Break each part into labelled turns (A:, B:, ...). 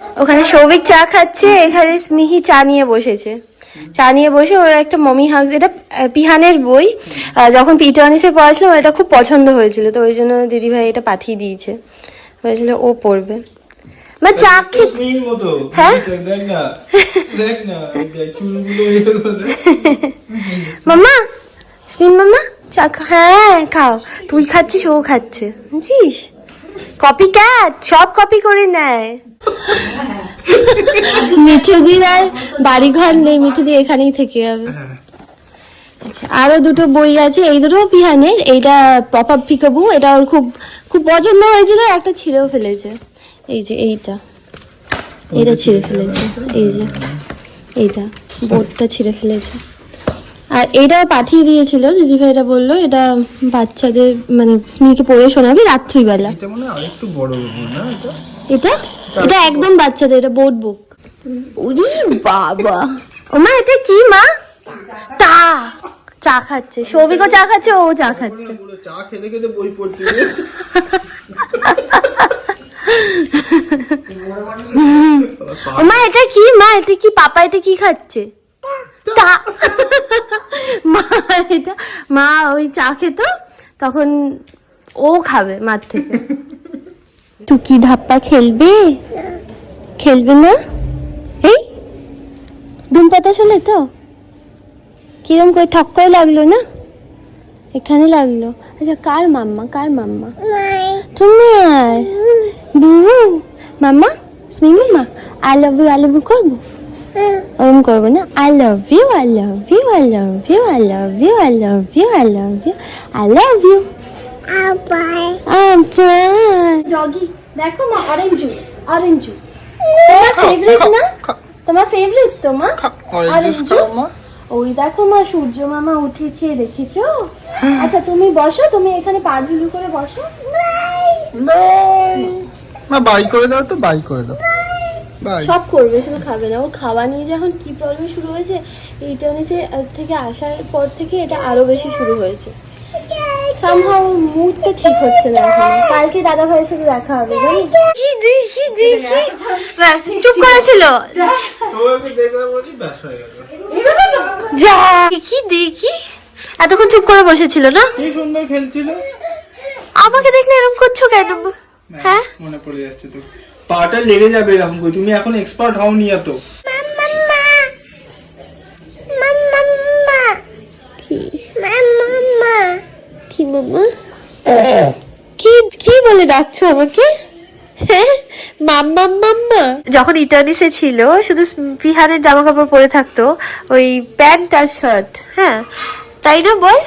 A: ওখানে সৌভিক চা খাচ্ছে, এখানে স্মিহি চা নিয়ে বসেছে। চা নিয়ে বসে ওর একটা মমি হাগস, এটা পিহানের বই, যখন পিটানিসে পড়াছিলাম এটা খুব পছন্দ হয়েছিল, তো ওই জন্য দিদিভাই এটা পাঠিয়ে দিয়েছে, বলেছিল ও পড়বে। মা চা খেতে, হ্যাঁ মাম্মা, স্মিন মাম্মা চা হ্যাঁ খাও, তুই খাচ্ছিস ও খাচ্ছে, বুঝছিস? কপি ক্যাট, সব কপি করে নেয়। মিঠুদির আর বাড়ি ঘর নেই, মিঠুদি এখানেই থেকে যাবে। আচ্ছা, আরো দুটো বই আছে, এই দুটো পিহানের, এইটা পপ আপ পিকাবু, এটা ওর খুব খুব পছন্দ হয়েছিল, একটা ছিঁড়েও ফেলেছে। এই যে এইটা ছিঁড়ে ফেলেছে, এই যে এইটা বোর্ডটা ছিঁড়ে ফেলেছে। আর এইটাও পাঠিয়ে দিয়েছিল দিদিভাইরা, বললো এটা বাচ্চাদের মানে স্মিকে পড়ে শোনাবি রাত্রিবেলা। এটা এটা একদম বাচ্চাদের, এটা বোর্ড বুক। ওরে বাবা, ওমা এটা কি মা? তা চা খাচ্ছে, সৌভিকও চা খাচ্ছে, ও চা খাচ্ছে।
B: চা খেতে খেতে বই পড়ছে।
A: ওমা এটা কি মা? এটা কি পাপা? এটা কি খাচ্ছে? তা মা, এটা মা ওই চা খেত তখন ও খাবে মার থেকে। তুই কি ধাপ্পা খেলবে? খেলবে না? এই ধুম পাতা শোলে তো কিরম করে ঠক করে লাগলো না, এখানে লাগলো। আচ্ছা কার মাম্মা, কার মাম্মা? তোমার বুবু মাম্মা, স্মিন মাম্মা। আই লাভ ইউ করবো, ওরম করবো না। I love you, I love you, I love you, I love you, I love you, I love you, I love you. জগি দেখো মা, অরেঞ্জ জুস, অরেঞ্জ জুস তোমার ফেভারিট না? তোমার ফেভারিট তো মা অরেঞ্জ জুস। ওই দেখো মা, সূর্য মামা উঠেছে, দেখেছো? আচ্ছা তুমি বসো, তুমি এখানে পা ঝুলু করে বসো।
B: না বাই করে দাও তো, বাই করে দাও।
A: সব করবে, শুধু খাবে না। ও খাওয়া নিয়ে যখন কি প্রবলেম শুরু হয়েছে, এই টেনিসে থেকে আসার পর থেকে এটা আরো বেশি শুরু হয়েছে। সামহাও মুডটা ঠিক হচ্ছে না এখন। কালকে দাদা ভাইয়ের সাথে দেখা হবে, জানি। চুপ করেছিল, যা দেখি এতক্ষণ চুপ করে বসেছিল না,
B: কি সুন্দর খেলছিল।
A: আমাকে দেখলে এরকম করছো কেন? হ্যাঁ
B: মনে পড়ে যাচ্ছে তো, পাটা লেগে যাবে এরকম করে, তুমি এখন এক্সপার্ট হওনি এত।
A: কি মাম্মা, কি বলে ডাকছো আমাকে? হ্যাঁ মাম্মা মাম্মা। যখন ইটার্নিসে ছিল শুধু পিহানের জামা কাপড় পরে থাকতো, ওই প্যান্ট আর শার্ট। হ্যাঁ তাই না বল?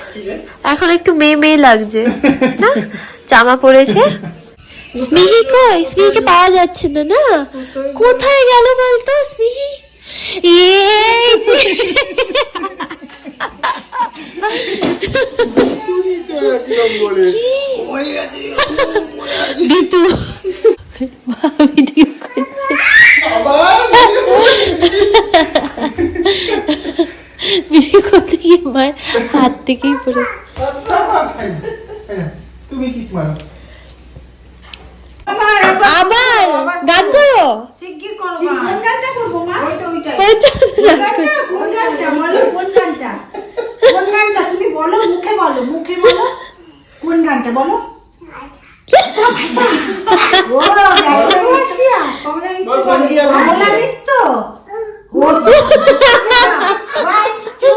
A: এখন একটু মেয়ে মেয়ে লাগছে না, জামা পরেছে। স্মিহি কই? স্মিহিকে পাওয়া যাচ্ছে না। না কোথায় গেল বলতো স্মিহি? হাত থেকেই পড়ে।
B: তুমি কি মারো?
A: আবার গান করো,
C: শিগগির করো মা। কোন গানটা করব মা? ওইটাই। কোন গানটা বলো, কোন গানটা? কোন গানটা তুমি বলো, মুখে বলো, মুখে বলো। কোন গানটা বলো? ও দেখো আসিয়া। আমরা নৃত্য। ও 1 2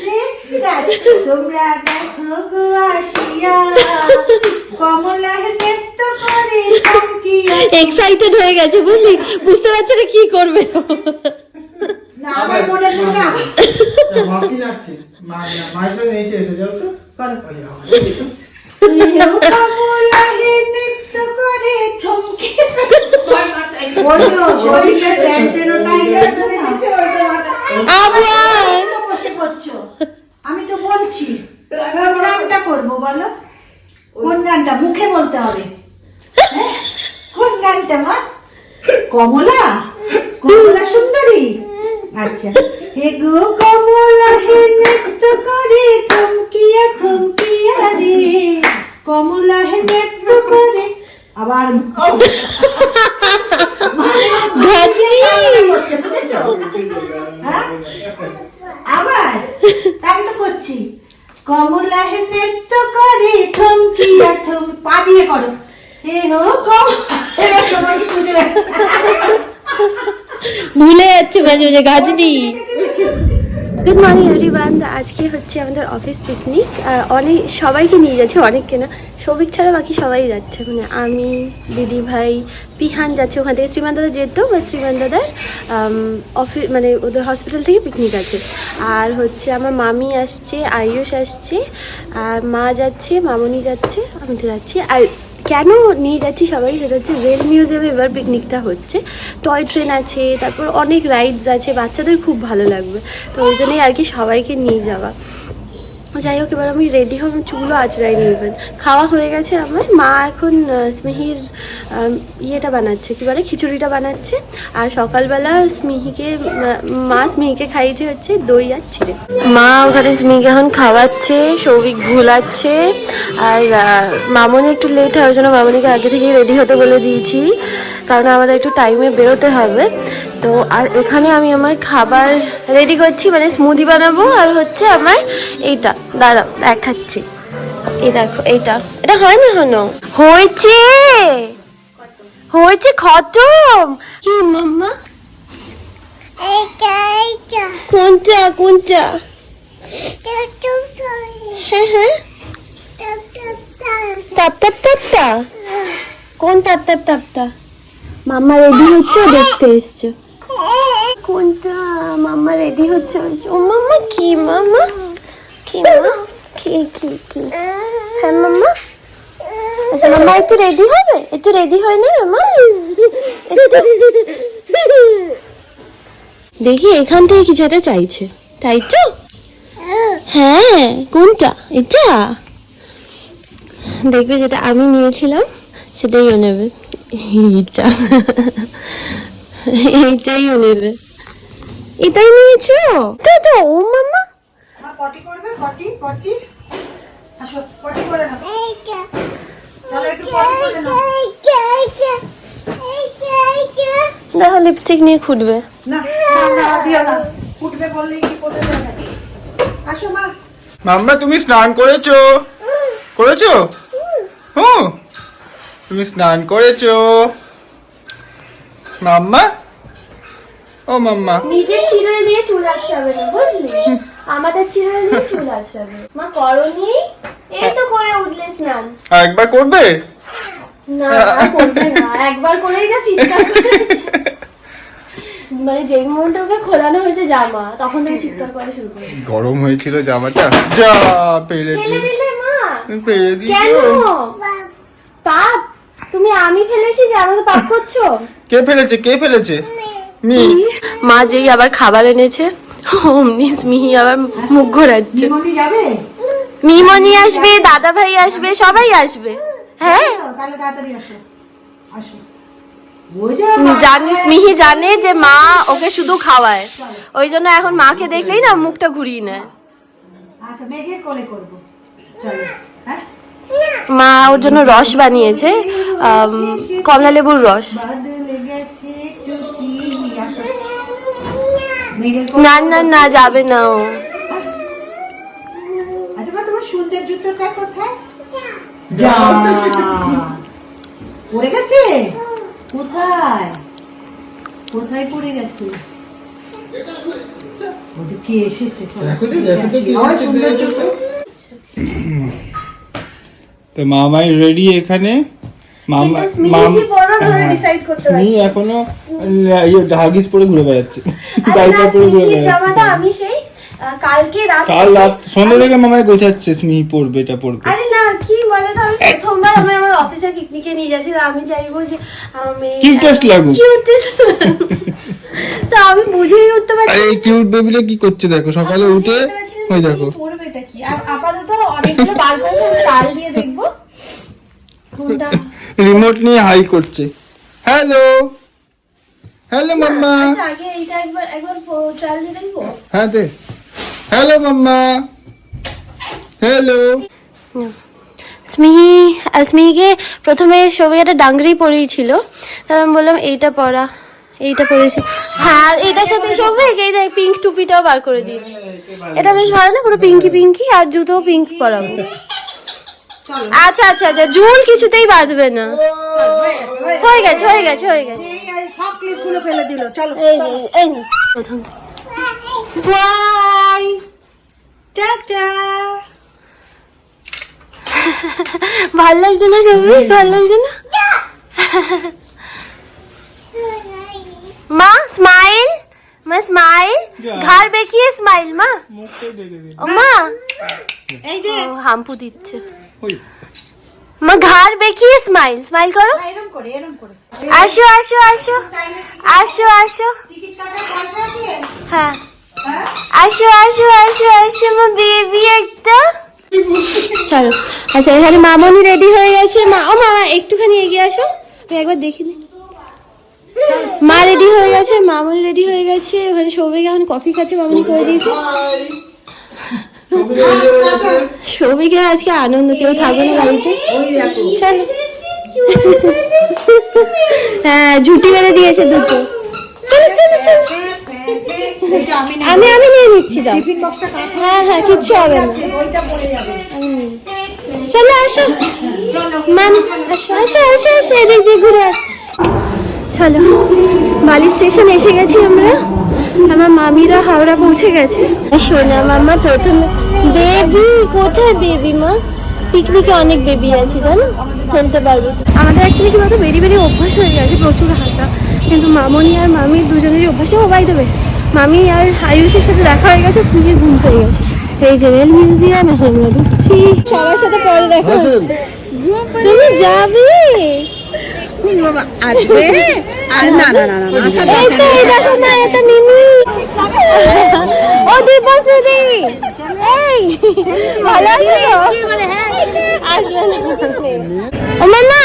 C: 3 স্টার্ট। তোমরা দেখো গো আসিয়া, কমলা নৃত্য করে চমকিয়া।
A: এক্সাইটেড হয়ে গেছে বুঝলি, বুঝতে পারছে না কি করবে।
C: না আমার মনে পড়া
B: মাকি যাচ্ছে, মায়ের সাথে নিচে এসে যাও তো।
C: কমলা নৃত্য করে থমকে। ওইও শরীরটা টেনটেনো টাইগার করে দিচ্ছে, ওইটা
A: আবার
C: তো বসে করছো। আমি তো বলছি কোন গানটা করবো বলো, কোন গানটা মুখে বলতে হবে। হ্যাঁ? কোন গানটা মা? কমলা, কমলা সুন্দরী। আচ্ছা, হে গো কমলা হে নৃত্য করে থমকিয়া থমকিয়া রে, কমলা হে নৃত্য করে। আবার
A: ধ্যান
C: দেখেছো? হ্যাঁ? আবার তাই তো করছি। কমলা হে নৃত্য করে থমকিয়া থম, পা দিয়ে করো। হে হো কম, এবার তোমাকে বুঝবে।
A: ভুলে যাচ্ছে মাঝে মাঝে গাজনি। Good morning everyone. আজকে হচ্ছে আমাদের অফিস পিকনিক, আর অনেক সবাইকে নিয়ে যাচ্ছে, অনেককে না, সৌভিক ছাড়া বাকি সবাই যাচ্ছে, মানে আমি, দিদি ভাই, পিহান যাচ্ছে ওখান থেকে। শ্রীমান দাদা যেত, বা শ্রীমান দাদার অফিস মানে ওদের হসপিটাল থেকে পিকনিক আছে। আর হচ্ছে আমার মামি আসছে, আয়ুষ আসছে, আর মা যাচ্ছে, মামনি যাচ্ছে, আমি তো যাচ্ছি। আর কেন নিয়ে যাচ্ছি সবাই, সেটা হচ্ছে রেল মিউজিয়ামে এবার পিকনিকটা হচ্ছে। টয় ট্রেন আছে, তারপর অনেক রাইডস আছে, বাচ্চাদের খুব ভালো লাগবে, তো ওই জন্যই আর কি সবাইকে নিয়ে যাওয়া। যাই হোক, এবার আমি রেডি হব, চুলও আঁচড়াই নিবেন। খাওয়া হয়ে গেছে আমার। মা এখন স্মিহির ইয়েটা বানাচ্ছে, কী বলে, খিচুড়িটা বানাচ্ছে। আর সকালবেলা মা স্মিহিকে খাইয়েছে হচ্ছে দই আর চিড়ে। মা ওখানে স্মিহিকে এখন খাওয়াচ্ছে, সৌভিক ভুলাচ্ছে। আর মামনি একটু লেট হয়, ওই জন্য মামনিকে আগে থেকেই রেডি হতে বলে দিয়েছি, কারণ আমাদের একটু টাইমে বেরোতে হবে। তো আর এখানে আমি আমার খাবার রেডি করছি, মানে স্মুদি বানাবো। আর হচ্ছে আমার এইটা, দাঁড়াও দেখাচ্ছি, এই দেখো, এটা হয় না, হলো হয়েছে, হয়েছে খতম। কি মাম্মা, কোনটা কোনটা? হ্যাঁ হ্যাঁ, তাপ তাপ তাপটা, কোন তাপ তাপ তাপটা? মাম্মা রেডি হচ্ছে, দেখতে এসছে। কোনটা? মাম্মা রেডি হচ্ছে। ও মাম্মা, কি মাম্মা, কি মাম্মা, কি কি কি? হ্যাঁ মাম্মা, আচ্ছা মাম্মা একটু রেডি হবে, একটু রেডি হয় না মাম্মা? দেখি এখান থেকে কিছু একটা চাইছে, তাই তো? হ্যাঁ, কোনটা? এটা দেখবে, যেটা আমি নিয়েছিলাম সেটাই ও নেবে। এইটাই ও নেবে, এটাই নিয়েছো তো? তো ও মাম্মা
C: পটি করবে, পটি পটি, আসো পটি করে নাও। চলো একটু পটি করে নাও।
A: দেখো লিপস্টিক নিয়ে খুঁটবে।
C: না না দিও না, ফুটবে বললেই কি করতে যাবে। আসো মা।
B: মাম্মা তুমি স্নান করেছো? করেছো? হুম, তুমি স্নান করেছো মাম্মা? ও মাম্মা,
A: নিজের চিরুনি দিয়ে চুল আসবে না, বুঝলি? আমাদের চিরুনি দিয়ে চুল আসবে। মা করনি, এই তো করে উঠলে স্নান।
B: একবার করবে?
A: না করবে না, একবার করেই যা চিৎকার করে, মানে যে মোমেন্টে ওকে খোলানো হয়েছে জামা, তখন থেকে চিৎকার করা শুরু করে।
B: গরম হয়েছিল জামাটা, যা পেলে
A: ফেলে দিলে মা?
B: পেলে
A: কেন
B: দিও।
A: পাপ? তুমি আমি ফেলেছি যে আমাকে পাপ করছো?
B: কে ফেলেছে, কে ফেলেছে? মি।
A: মা যেই আবার খাবার এনেছে, অমনি স্মিহি আবার মুখ ঘোরাচ্ছে।
C: মনি যাবে?
A: মিমনি আসবে, দাদা ভাই আসবে, সবাই আসবে। হ্যাঁ
C: তাহলে তাড়াতাড়ি আসো, আসো। ওই যে
A: জানি, স্মিহি জানে যে মা ওকে শুধু খাওয়ায়, ওই জন্য এখন মাকে দেখলেই না মুখটা ঘুরিয়ে নেয়।
C: আচ্ছা, মেঘের কোলে করবো, চলো। হ্যাঁ,
A: মা ওর জন্য রস বানিয়েছে, কমলা লেবুর রস।
C: বাদে লেগেছে টুকি, আসো। মেঘের কোলে
A: না না না, যাবে না ও।
C: আচ্ছা মা, তোমার সুন্দর জুতোটা কোথায়? যা, পড়ে গেছে? কোথায় কোথায় পড়ে গেছে? ও যে কে এসেছে, চলো।
B: দেখো তো, দেখো তো কে
C: আমার
B: এসেছে,
C: সুন্দর
B: দেখো
C: জুতো।
B: তো মামাই রেডি এখানে। মামা
A: কিন্তু স্মিহি কি পরবে বলে decide করতে
B: স্মিহি
A: পারছি না।
B: এখনো হাগিস পরে ঘুরে বেড়াচ্ছে,
A: আরে না,
B: ডাইপার পরে ঘুরে
A: স্মিহির জামাটা
B: বেড়াচ্ছে।
A: আমি সেই কালকে রাত
B: কাল রাত সন্ধ্যা থেকে মামাই গোছাচ্ছে, স্মিহি পড়বে, এটা পড়বে।
A: আরে না, কি বলে তো, আমি প্রথমবার আমি আমার অফিসে পিকনিকে নিয়ে যাচ্ছি, তো আমি চাইবো যে আমি
B: Cutest লাগুক।
A: তো আমি বুঝেই উঠতে পারছি
B: আরে এই কিউট বেবিটা কি করছে দেখো, সকালে উঠে ওই দেখো।
A: পড়বে এটা কি। আর আপাতত অনেকগুলো বার করেছে, আমি ট্রায়াল দিয়ে দেখবো কোনটা।
B: রিমোট নিয়ে হাই করছে। হ্যালো, হ্যালো মাম্মা।
A: আচ্ছা আগে এইটা একবার ট্রায়াল দিয়ে দেখবো।
B: হ্যাঁ দে। হ্যালো মাম্মা, হ্যালো।
A: স্মিহিকে প্রথমে সবাই একটা ডাংরি পরিয়েছিল, তারপর আমি বললাম এইটা পরা, এইটা পরেছি। হ্যাঁ এটার সাথে সবাই এই দেখ পিঙ্ক টুপিটাও বার করে দিয়েছি। এটা বেশ ভালো না, পুরো পিঙ্কি পিঙ্কি, আর জুতো পিঙ্ক পরাবো। আচ্ছা আচ্ছা আচ্ছা, জুন কিছুতেই বাঁধবে না। হয়ে গেছে হয়ে গেছে হয়ে গেছে।
C: সব ক্লিপগুলো ফেলে দিল। চলো
A: এই যে এই নে প্রথম।
C: Bye tata.
A: ভাল লাগছে না সবই? ভাল লাগছে না? মা স্মাইল, মা স্মাইল, ঘর দেখিয়ে স্মাইল মা। ও মা
C: এই যে
A: হাম্পু দিচ্ছে। মা ঘর দেখিয়ে স্মাইল, স্মাইল করো।
C: এরকম করে এরকম করে।
A: আসো আসো আসো আসো আসো।
C: টিকিট কাটার পয়সা দিয়ে
A: হ্যাঁ
C: হ্যাঁ
A: আসো আসো আসো আসো মা বেবি একটা। চলো আচ্ছা, এখানে মামনি রেডি হয়ে গেছে। মা ও মা একটুখানি এগিয়ে আসো, আমি একবার দেখি নি। মা রেডি হয়ে গেছে, মামনি রেডি হয়ে গেছে। ওখানে সৌভিক এখন কফি খাচ্ছে, মামনি করে দিয়েছে। সৌভিকের আজকে আনন্দ, কেউ থাকবে না বাড়িতে। চলো হ্যাঁ ঝুটি বেঁধে দিয়েছে দুটো। আমি আমি নিয়ে নিচ্ছি, দাও। হ্যাঁ হ্যাঁ কিচ্ছু হবে না। চলো আসো ম্যাম, আসো আসো আসো আসো, এদিক দিয়ে ঘুরে আস। চলো বালি স্টেশন এসে গেছি আমরা। আমার মামিরা হাওড়া পৌঁছে গেছে। সোনা মামা প্রথমে। বেবি কোথায় বেবি মা? পিকনিকে অনেক বেবি আছে জানো, খেলতে পারবে। আমাদের অ্যাকচুয়ালি কি বলতো, বেরি বেরি অভ্যাস হয়ে গেছে প্রচুর হাঁটা, কিন্তু মামনি আর মামির দুজনেরই অভ্যাস। ও বাই দেবে, মামি আর আয়ুষের সাথে দেখা হয়ে গেছে, স্মিকে ঘুম পেয়ে গেছে। এই যে রেল মিউজিয়াম, এখন আমরা ঢুকছি। সবার সাথে পরে দেখা হচ্ছে। তুমি যাবে?
C: আসবে আর না না না না
A: এই তো এই দেখো না, এটা মিমি। ও দীপশ্রী, এই ভালো আছো তো? আসবে না। ও মামা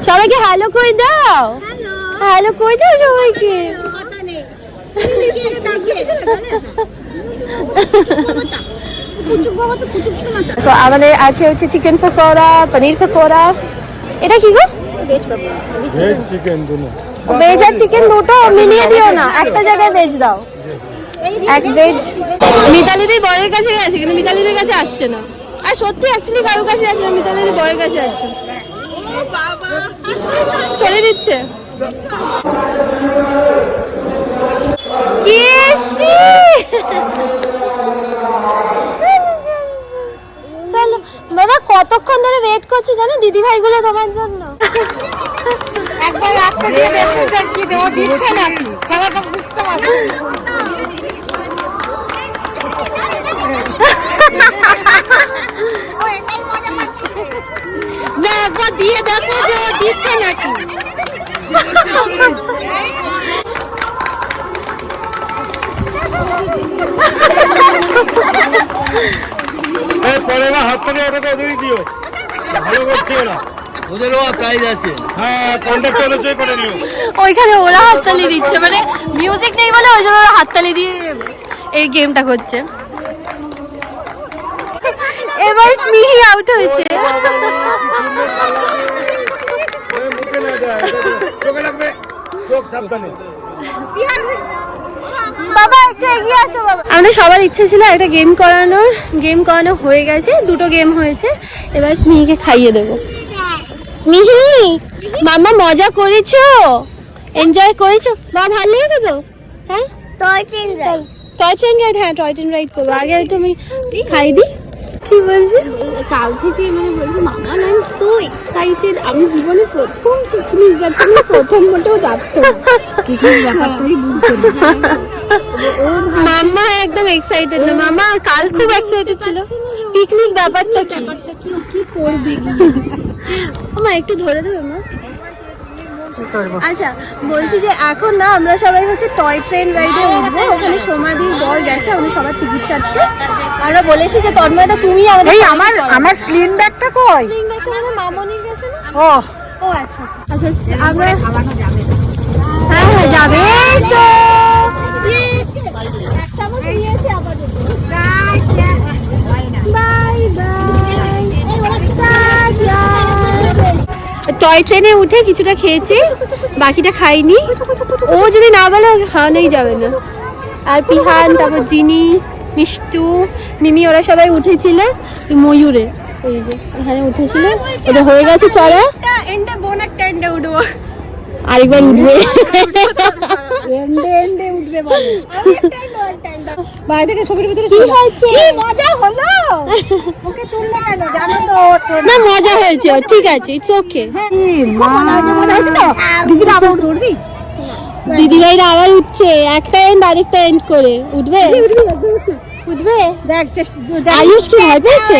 A: সবাইকে হ্যালো কই দাও, হ্যালো কই দাও সবাইকে। তো আমাদের আছে হচ্ছে চিকেন পকোড়া, পনির পকোড়া। এটা কি গো?
D: ভেজ চিকেন দুটো।
A: ভেজ আর চিকেন দুটো মিলিয়ে দিও না, একটা জায়গায় ভেজ দাও। এক ভেজ। মিতালিদের বরের কাছে গেছে, কিন্তু মিতালিদের কাছে আসছে না। আর সত্যি অ্যাকচুয়ালি কারোর কাছে আসছে না, মিতালিদের বরের কাছে আসছে। চলে দিচ্ছে। কি এসছি? চলো বাবা, কতক্ষণ ধরে ওয়েট করছি জানো দিদি ভাইগুলো তোমার জন্য।
C: একবার রাস্তা দিয়ে দেখতে কি দেওয়া দিচ্ছে নাকি খেলাটা বুঝতে পারছি।
A: না একবার দিয়ে দেখো যে ও দিচ্ছে নাকি।
D: এই পরে না হাত থেকে ওটাকে ওদেরই দিও, ভালো করছে ওরা, ওদেরও প্রাইজ আছে। হ্যাঁ কন্ডাক্টর এসে করে নিও।
A: ওইখানে ওরা হাততালি দিচ্ছে, মানে মিউজিক নেই বলে ওই জন্য ওরা হাততালি দিয়ে এই গেমটা করছে। এবার স্মিহি আউট হয়েছে।
D: মুখে না যায়, চোখে লাগবে, চোখ সাবধানে।
A: বাবা একটু এগিয়ে আসো বাবা। আমাদের সবার ইচ্ছে ছিল একটা গেম করানোর, গেম করানো হয়ে গেছে, দুটো গেম হয়েছে। এবার স্মিহিকে খাইয়ে দেবো। স্মিহি মামা মজা করেছো, এনজয় করেছো? বা ভালো লেগেছে তো? হ্যাঁ টয় ট্রেন রাইড, হ্যাঁ টয় ট্রেন রাইড করবো। আগে হয়তো আমি খাই দিই। কি বলছি?
E: কাল থেকে মানে বলছে মামা আই এম সো এক্সাইটেড, আমি জীবনে প্রথম পিকনিক যাচ্ছি, প্রথম মোটেও যাচ্ছ না, পিকনিক ব্যাপারটাই বুঝছে না।
A: মাম্মা একদম এক্সাইটেড না, মামা কাল খুব এক্সাইটেড ছিল। পিকনিক ব্যাপারটা কি,
E: ও কি করবে
A: মা একটু ধরে দেবে মা। আচ্ছা বলছি যে এখন না আমরা সবাই হচ্ছে টয় ট্রেন রাইডে উঠবো। ওখানে সমাধির বর গেছে, আমরা সবার টিকিট কাটতে। আমরা বলেছি যে তন্ময়দা তুমি আমাদের
C: আমার স্লিং ব্যাগটা কই?
A: স্লিং ব্যাগটা মানে মামনির গেছে না?
C: ও
A: ও আচ্ছা আচ্ছা আচ্ছা আমরা হ্যাঁ হ্যাঁ যাবে তো। একটা আমার দিয়েছে আপাতত। Bye bye. টয় ট্রেনে উঠে কিছুটা খেয়েছি, বাকিটা খাইনি। ও ও যদি না বলে ওকে খাওয়ানোই যাবে না। আর পিহান, তারপর জিনি, মিষ্টু, মিমি ওরা সবাই উঠেছিল ময়ূরে, এই যে এখানে উঠেছিল, ওদের হয়ে গেছে চড়া, আরেকবার উঠবে।
C: এন্ডে উঠবে বলে। বাইরে থেকে ছবির ভিতরে
A: কি হয়েছে?
C: কি মজা হলো, ওকে তুললে কেন জানো তো?
A: না মজা হয়েছে, ঠিক আছে, ইটস ওকে।
C: মজা হয়েছে তো? দিদিরা আবার উঠবি?
A: দিদিভাইরা আবার উঠছে, একটা এন্ড আরেকটা এন্ড করে উঠবে, উঠবে।
C: দেখ
A: আয়ুষ কি ভয় পেয়েছে?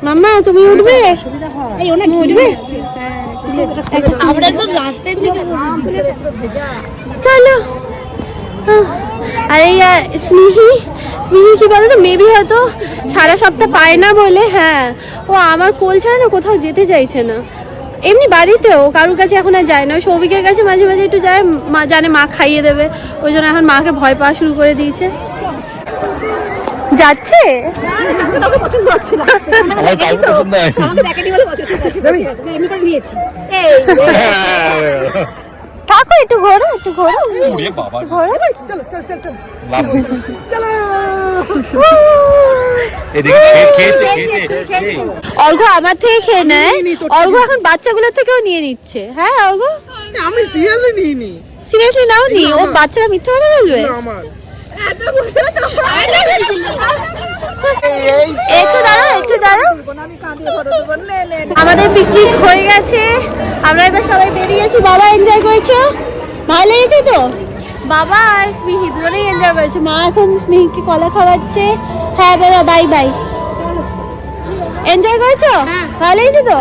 A: মাম্মা তুমি উঠবে?
C: সুবিধা হয়। এই অনেক উঠবে।
A: আমরা একদম লাস্টের দিকে চলো। আর এই স্মিহি কি বলতো, মেবি হয়তো সারা সপ্তাহ পায় না বলে, হ্যাঁ ও আমার কোল ছাড়া না কোথাও যেতে চাইছে না। এমনি বাড়িতেও কারুর কাছে এখন আর যায় না, ওই সৌভিকের কাছে মাঝে মাঝে একটু যায়, মা জানে মা খাইয়ে দেবে, ওই জন্য এখন মাকে ভয় পাওয়া শুরু করে দিয়েছে। যাচ্ছে
C: পছন্দ হচ্ছে না,
D: আমার কাউকে পছন্দ হয়
C: আমাকে দেখেনি বলে পছন্দ হচ্ছে, এমনি করে নিয়েছি।
A: থাকো, একটু ঘোরো,
D: ওরে বাবা
A: ঘোরো।
D: লাভ এদিকে খেয়েছে
A: অর্ঘ আমার থেকে খেয়ে নেয়, অর্ঘ এখন বাচ্চাগুলোর থেকেও নিয়ে নিচ্ছে। হ্যাঁ অর্ঘ,
B: আমি সিরিয়াসলি নিইনি।
A: সিরিয়াসলি নাও নি, ও বাচ্চারা মিথ্যা কথা বলবে।
B: আমার
A: একটু দাঁড়াও। আমাদের পিকনিক হয়ে গেছে, আমরা এবার সবাই বেরিয়েছি। বাবা এনজয় করেছো? ভালো লেগেছে তো? বাবা আর স্মিহি দুজনেই এনজয় করেছে। মা এখন স্মিহিকে কলা খাওয়াচ্ছে। হ্যাঁ বাবা, বাই বাই। এনজয় করেছো? ভালো লেগেছে তো?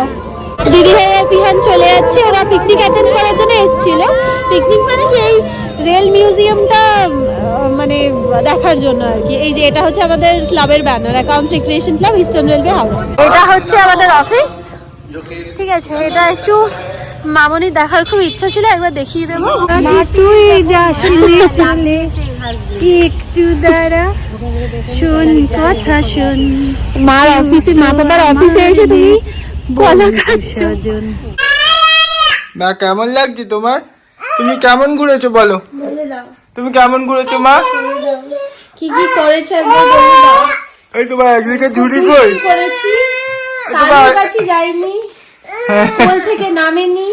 A: দিদি ভাই আর পিহান চলে যাচ্ছে, ওরা পিকনিক অ্যাটেন্ড করার জন্য এসেছিল। পিকনিক মানে কি, এই রেল মিউজিয়ামটা মানে দেখার জন্য আর কি। এই যে এটা হচ্ছে আমাদের ক্লাবের banner, accounts recreation club, eastern railway Howrah. এটা হচ্ছে আমাদের অফিস, ঠিক আছে। এটা একটু মামনি দেখার খুব ইচ্ছা ছিল, একবার দেখিয়ে দেবো।
C: তুই যাসনি চলে একটু দাঁড়া, শোন কথা শোন,
A: মার অফিসে, মা বাবার অফিসে এসে তুমি কলা খাচ্ছ।
B: না কেমন লাগছে তোমার? তুমি কেমন ঘুরেছো বলো? তুমি কেমন ঘুরেছো মা?
A: কি কি করেছো একবার বলে দাও।
B: এই তোমার একদিকে ঝুড়ি কই?
A: করেছি, কারোর কাছে যাইনি, কোল থেকে নামেনি,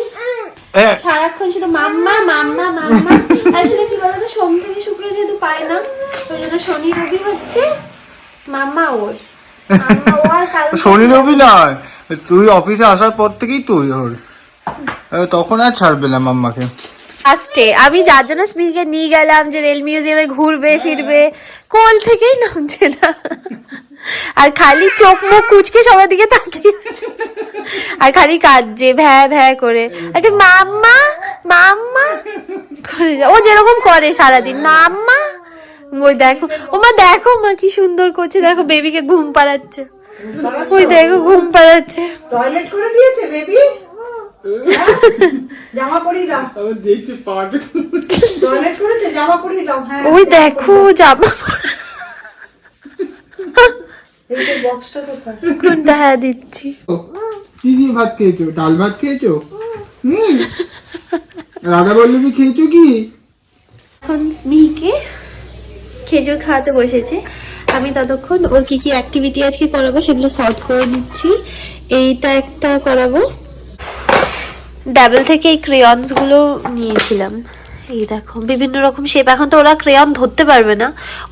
B: হ্যাঁ
A: সারাক্ষণ শুধু মাম্মা মাম্মা মাম্মা। আসলে কি বলতো, সোম থেকে শুক্র যেহেতু পায় না, ওই জন্য শনি রবি হচ্ছে মাম্মা ওর, মাম্মা ও আর কারোর কাছে
B: শনি রবি নয়, তুই অফিসে আসার পর থেকেই তুই ওর, তখন আর ছাড়বে না মাম্মাকে।
A: লাস্টে আমি যার জন্য স্মিকে নিয়ে গেলাম যে রেল মিউজিয়ামে ঘুরবে ফিরবে, কোল থেকেই নামছে না, আর খালি চোখ মুখ কুচকে সবার দিকে তাকিয়ে আছে, আর খালি কাঁদছে ভ্যা ভ্যা করে। একটা মাম্মা মাম্মা করে, ও যেরকম করে সারাদিন, মাম্মা। ওই দেখো, ও মা দেখো মা কি সুন্দর করছে, দেখো বেবিকে ঘুম পাড়াচ্ছে, ওই দেখো ঘুম পাড়াচ্ছে।
C: টয়লেট করে দিয়েছে বেবি, জামা পরিয়ে দাও।
B: আবার দেখছি পাটা
C: টয়লেট করেছে, জামা পরিয়ে দাও। হ্যাঁ
A: ওই দেখো জামা,
C: এই যে বক্সটা কোথায়?
A: কোনটা? হ্যাঁ দিচ্ছি।
B: কি দিয়ে ভাত খেয়েছো? ডাল ভাত খেয়েছো? রাধা বল্লভী খেয়েছো কি?
A: এখন স্মিকে খেজুর খাওয়াতে বসেছে, আমি ততক্ষণ ওর কি কি অ্যাক্টিভিটি আজকে করাবো সেগুলো সর্ট করে দিচ্ছি। এইটা একটা করাবো, ডাবল থেকে এই ক্রেয়ন্স গুলো নিয়েছিলাম, এই দেখো বিভিন্ন রকম শেপ। এখন তো ওরা ক্রেয়ন ধরতে পারবে না,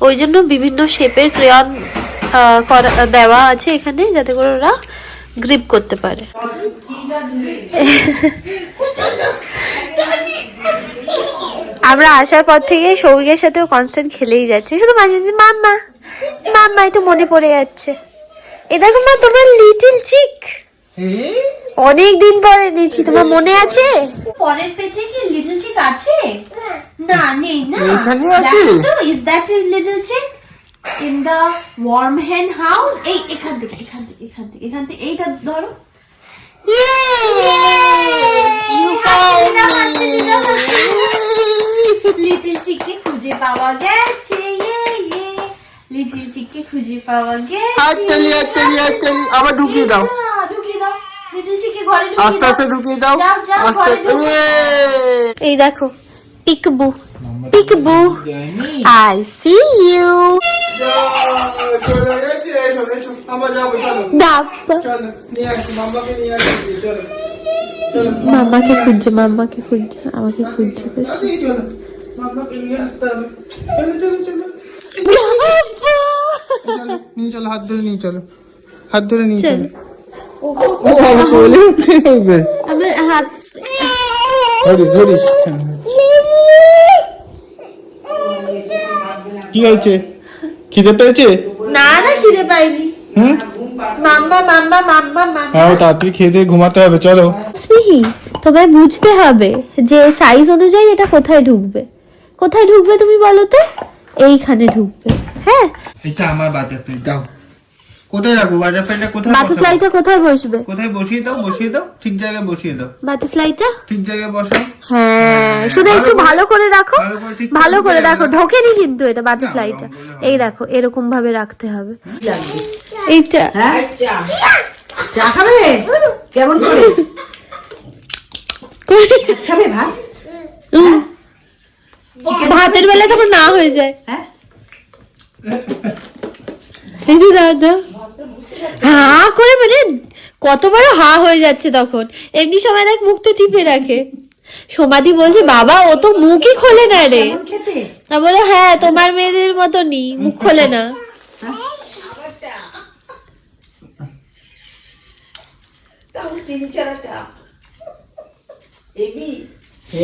A: ওই জন্য বিভিন্ন শেপের ক্রেয়ন দেওয়া আছে এখানে, যাতে করে ওরা গ্রিপ করতে পারে। আমরা আসার পর থেকে সৌভিকের সাথেও কনস্ট্যান্ট খেলেই যাচ্ছে, শুধু মাঝে মাঝে মাম্মা মাম্মা তো মনে পড়ে যাচ্ছে। এ দেখো মা, তোমার লিটল চিক অনেক দিন পরে নিয়েছি, তোমার মনে আছে? পরের পেজে কি লিটল চিক আছে? না নেই না,
B: এখানে আছে।
A: Is that little chick in the warm hen house? এই এখান থেকে এখান থেকে এখান থেকে এখান থেকে এইটা ধরো। লিটল চিককে খুঁজে পাওয়া গেছে, লিটল চিককে খুঁজে পাওয়া গেছে।
B: হাততালি হাততালি হাততালি, আবার ঢুকিয়ে দাও।
A: ঢুকিয়ে দাও, লিটলচিকে ঘরে ঢুকিয়ে
B: আস্তে আস্তে ঢুকিয়ে দাও
A: যাও, যাও,
B: আস্তে
A: ঘরে ঢুকো। এই দেখো peekaboo peekaboo I see you
B: চলো গেছে এসো এসো আমরা যাবো চলো
A: ডাব
B: চলো নিয়ে আসি মাম্মাকে নিয়ে আসি চলো চলো
A: মাম্মাকে খুঁজছে আমাকে খুঁজছে
B: তাড়াতাড়ি চলো মাম্মাকে নিয়ে আসতে হবে চলো চলো চলো চলো নিয়ে চলো হাত ধরে নিয়ে চলো হাত ধরে নিয়ে চলো ও আমি বলে উঠছে
A: আমার হাত
B: ধরিস ধরিস কি হয়েছে খিদে পেয়েছে
A: না খিদে পাইনি
B: হুম
A: মাম্মা মাম্মা মাম্মা মাম্মা
B: হ্যাঁ তাড়াতাড়ি খেয়ে দিয়ে ঘুমাতে হবে চলো
A: স্মিহি তোমায় বুঝতে হবে যে সাইজ অনুযায়ী এটা কোথায় ঢুকবে তুমি বলো তো এইখানে ঢুকবে হ্যাঁ
B: এটা আমার বাটারফ্লাই দাও কোথায় রাখবো বাটারফ্লাইটা কোথায়
A: বাটারফ্লাইটা কোথায় বসবে
B: কোথায় বসিয়ে দাও ঠিক জায়গায় বসিয়ে দাও
A: বাটারফ্লাইটা
B: ঠিক জায়গায় বসাও
A: হ্যাঁ শুধু একটু ভালো করে রাখো
B: ভালো করে ঠিক
A: ভালো করে
B: করে
A: দেখো
B: রাখো।
A: ঢোকেনি কিন্তু এটা বাটারফ্লাইটা
B: না, বলে হবে
A: এই দেখো এরকম ভাবে রাখতে হবে এইটা
C: হ্যাঁ চা খাবে কেমন করে ভাত খাবে ভাত
A: ভাতের বেলা তখন না হয়ে যায়
C: হ্যাঁ
A: এই যে দাদা হা করে মানে কতবার হা হয়ে যাচ্ছে তখন এমনি সময় দেখ মুখটা টিপে রাখে সমাধি বলছে বাবা ও তো মুখই খোলে না রে
C: কেমন খেতে
A: না বলে হ্যাঁ তোমার মেয়েদের মতনই মুখ খোলে না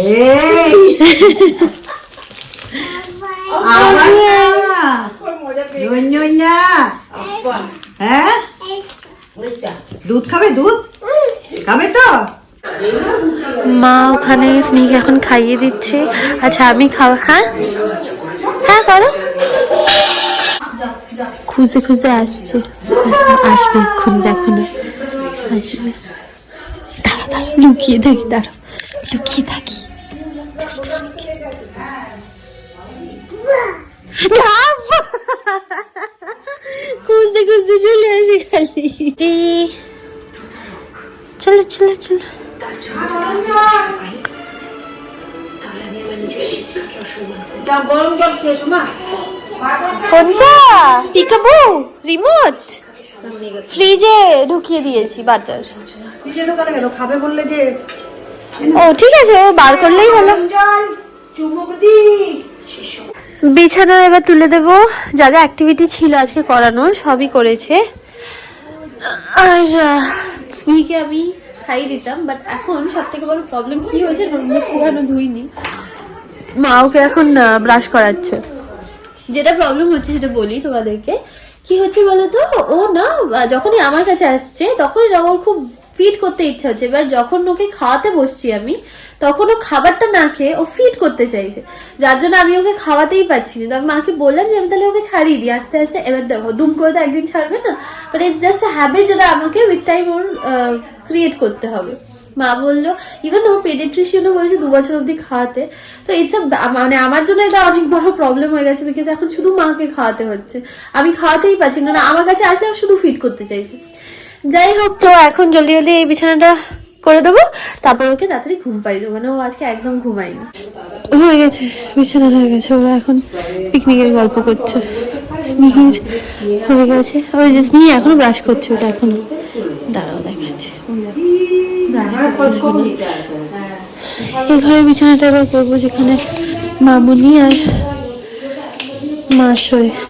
C: এই আবার না হ্যাঁ দুধ খাবে দুধ খাবে তো
A: মা ওখানে স্মিকে এখন খাইয়ে দিচ্ছে আচ্ছা আমি খাওয়া হ্যাঁ হ্যাঁ করো খুঁজতে খুঁজতে আসছে আসবে এক্ষুনি দেখো না আসবে দাঁড়া লুকিয়ে থাকি লুকিয়ে থাকি Just a second. খুঁজতে খুঁজতে চলে আসে খালি চলো
C: গরম জল খেয়েছো মা
A: কোনটা পিকাবু রিমোট ফ্রিজে ঢুকিয়ে দিয়েছি বাটার
C: ফ্রিজে ঢোকালে কেন খাবে বললে যে
A: ও ঠিক আছে ও বার করলেই হলো
C: গরম জল চুমুক দি
A: বিছানা এবার তুলে দেবো যা যা অ্যাক্টিভিটি ছিল আজকে করানোর সবই করেছে আর স্মিকে আমি খাইয়ে দিতাম বাট এখন সব থেকে বড় প্রবলেম কি হয়েছে মুখ ওখানে ধুইনি মা ওকে এখন ব্রাশ করাচ্ছে যেটা প্রবলেম হচ্ছে সেটা বলি তোমাদেরকে কি হচ্ছে বলো তো ও না যখনই আমার কাছে আসছে তখনই ওর খুব ফিড করতে ইচ্ছা হচ্ছে এবার যখন ওকে খাওয়াতে বসছি আমি তখন ও খাবারটা না খেয়ে ও ফিড করতে চাইছে যার জন্য আমি ওকে খাওয়াতেই পারছি না তো আমি মাকে বললাম যে আমি তাহলে ওকে ছাড়িয়ে দিই আস্তে আস্তে এবার দেখো দুম করে তো একদিন ছাড়বে না but it's just a habit যেটা আমাকে উইথ টাইম ওর ক্রিয়েট করতে হবে মা বললো ইভেন ও পেডিয়াট্রিশিয়ানও বলেছে 2 বছর অবধি খাওয়াতে তো ইটস মানে আমার জন্য এটা অনেক বড় প্রবলেম হয়ে গেছে বিকজ এখন শুধু মাকে খাওয়াতে হচ্ছে আমি খাওয়াতেই পারছি না আমার কাছে আসলে শুধু ফিড করতে চাইছি যাই হোক তো এখন জলদি জলদি এই বিছানাটা করে দেবো তারপর ওকে তাড়াতাড়ি ঘুম পাড়িয়ে দেবো মানে ও আজকে একদম ঘুমায়নি হয়ে গেছে বিছানা হয়ে গেছে ওরা এখন পিকনিকের গল্প করছে স্মিহির হয়ে গেছে ওই যে স্মিহি এখনো ব্রাশ করছে ওটা এখনো দাঁড়াও দেখাচ্ছে এই ঘরের বিছানাটা এবার করবো যেখানে মামুনি আর মা শোয়